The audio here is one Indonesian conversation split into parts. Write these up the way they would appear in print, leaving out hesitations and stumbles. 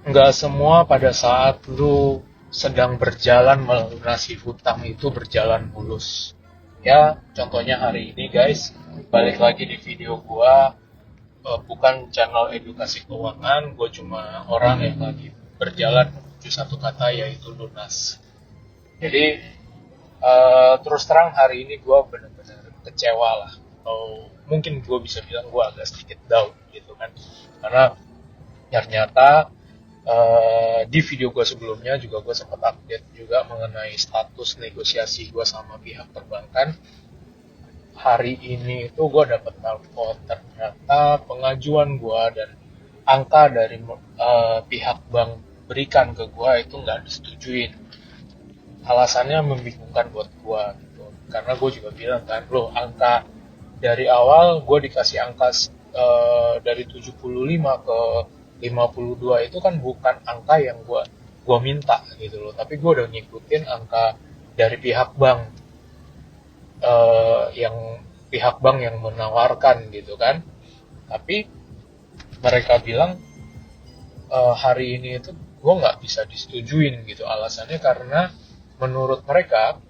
nggak semua pada saat lu sedang berjalan melunasi hutang itu berjalan mulus. Ya, contohnya hari ini guys, balik lagi di video gua, bukan channel edukasi keuangan, gua cuma orang yang lagi berjalan menuju satu kata yaitu lunas. Jadi terus terang hari ini gua benar-benar kecewa lah, atau mungkin gua bisa bilang gua agak sedikit down gitu kan, karena ternyata di video gue sebelumnya juga gue sempat update juga mengenai status negosiasi gue sama pihak perbankan. Hari ini itu gue dapat telepon, ternyata pengajuan gue dan angka dari pihak bank berikan ke gue itu nggak disetujuin. Alasannya membingungkan buat gue gitu, karena gue juga bilang kan, loh angka dari awal gue dikasih angka dari 75 ke 52 itu kan bukan angka yang gue minta gitu loh, tapi gue udah ngikutin angka dari pihak bank yang menawarkan gitu kan. Tapi mereka bilang hari ini itu gue nggak bisa disetujuin gitu, alasannya karena menurut mereka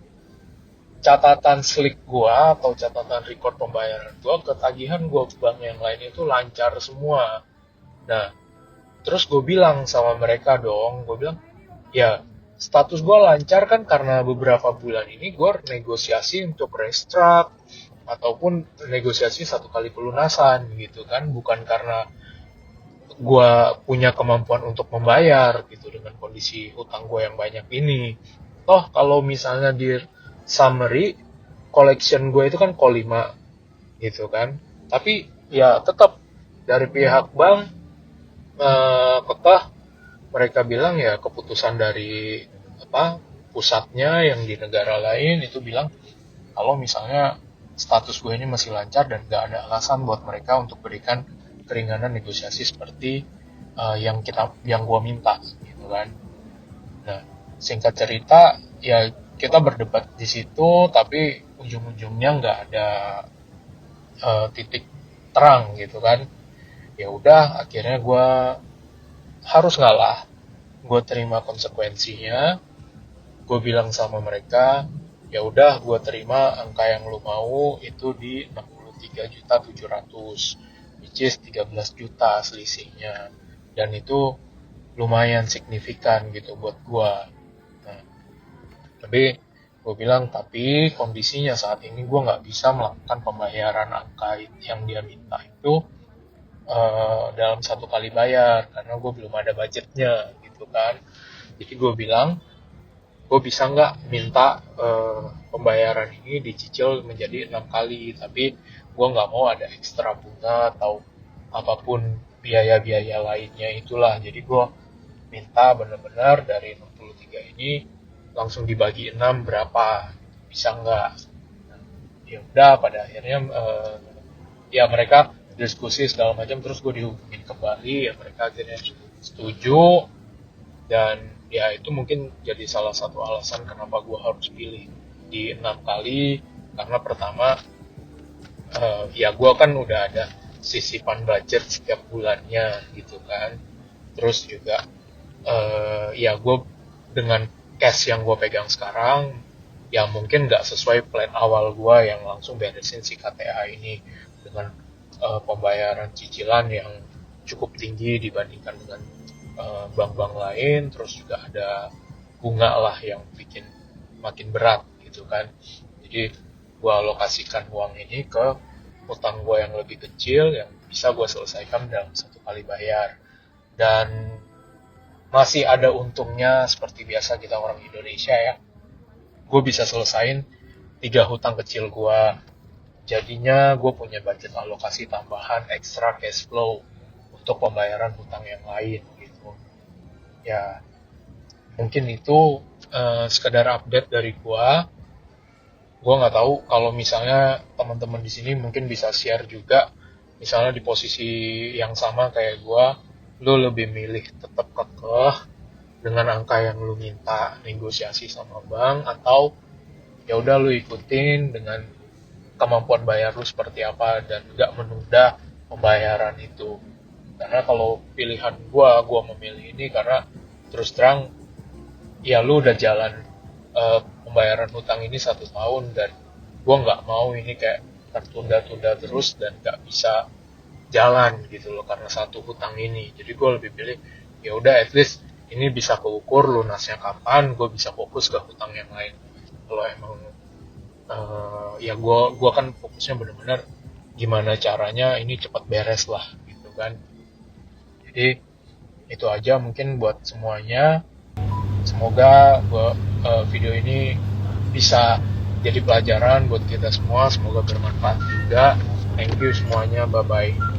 catatan slik gua atau catatan record pembayaran gua ke tagihan gua bank yang lain itu lancar semua. Nah, terus gue bilang sama mereka dong, gue bilang, ya status gue lancar kan karena beberapa bulan ini gue negosiasi untuk restruct ataupun negosiasi satu kali pelunasan gitu kan, bukan karena gue punya kemampuan untuk membayar gitu dengan kondisi hutang gue yang banyak ini. Toh kalau misalnya di summary collection gue itu kan call 5 gitu kan, tapi ya tetap dari pihak bank kekeh, mereka bilang ya keputusan dari pusatnya yang di negara lain itu bilang kalau misalnya status gue ini masih lancar dan gak ada alasan buat mereka untuk berikan keringanan negosiasi seperti yang gue minta gitu kan. Nah, singkat cerita ya kita berdebat di situ, tapi ujung-ujungnya nggak ada titik terang gitu kan. Ya udah, akhirnya gue harus ngalah, gue terima konsekuensinya. Gue bilang sama mereka, ya udah gue terima angka yang lu mau itu di 63.700.000, which is 13 juta selisihnya, dan itu lumayan signifikan gitu buat gue. Nah, tapi gue bilang, tapi kondisinya saat ini gue nggak bisa melakukan pembayaran angka yang dia minta itu dalam satu kali bayar karena gue belum ada budgetnya gitu kan. Jadi gue bilang, gue bisa nggak minta pembayaran ini dicicil menjadi 6 kali, tapi gue nggak mau ada ekstra bunga atau apapun biaya-biaya lainnya itulah. Jadi gue minta benar-benar dari 63 ini langsung dibagi 6 berapa, bisa nggak. Nah, ya udah, pada akhirnya ya mereka diskusi segala macam, terus gue dihubungin kembali, ya mereka akhirnya setuju. Dan ya itu mungkin jadi salah satu alasan kenapa gue harus pilih di 6 kali, karena pertama ya gue kan udah ada sisipan budget setiap bulannya gitu kan. Terus juga ya gue dengan cash yang gue pegang sekarang ya mungkin nggak sesuai plan awal gue yang langsung beresin si KTA ini dengan pembayaran cicilan yang cukup tinggi dibandingkan dengan bank-bank lain. Terus juga ada bunga lah yang bikin makin berat gitu kan. Jadi gue alokasikan uang ini ke utang gue yang lebih kecil yang bisa gue selesaikan dalam satu kali bayar. Dan masih ada untungnya, seperti biasa kita orang Indonesia ya, gue bisa selesain 3 hutang kecil gue. Jadinya gue punya budget alokasi tambahan extra cash flow untuk pembayaran hutang yang lain gitu. Ya mungkin itu sekedar update dari gue. Gue nggak tahu kalau misalnya teman-teman di sini mungkin bisa share juga, misalnya di posisi yang sama kayak gue, lo lebih milih tetap kekeh dengan angka yang lo minta negosiasi sama bank, atau ya udah lo ikutin dengan kemampuan bayar lo seperti apa dan nggak menunda pembayaran itu. Karena kalau pilihan gua memilih ini karena terus terang ya lu udah jalan pembayaran hutang ini 1 tahun, dan gua nggak mau ini kayak tertunda-tunda terus dan nggak bisa jalan gitu loh karena satu hutang ini. Jadi gue lebih pilih ya udah, at least ini bisa keukur lunasnya kapan, gue bisa fokus ke hutang yang lain. Kalau emang ya gue kan fokusnya bener-bener gimana caranya ini cepat beres lah gitu kan. Jadi itu aja mungkin buat semuanya. Semoga video ini bisa jadi pelajaran buat kita semua. Semoga bermanfaat juga. Thank you semuanya. Bye bye.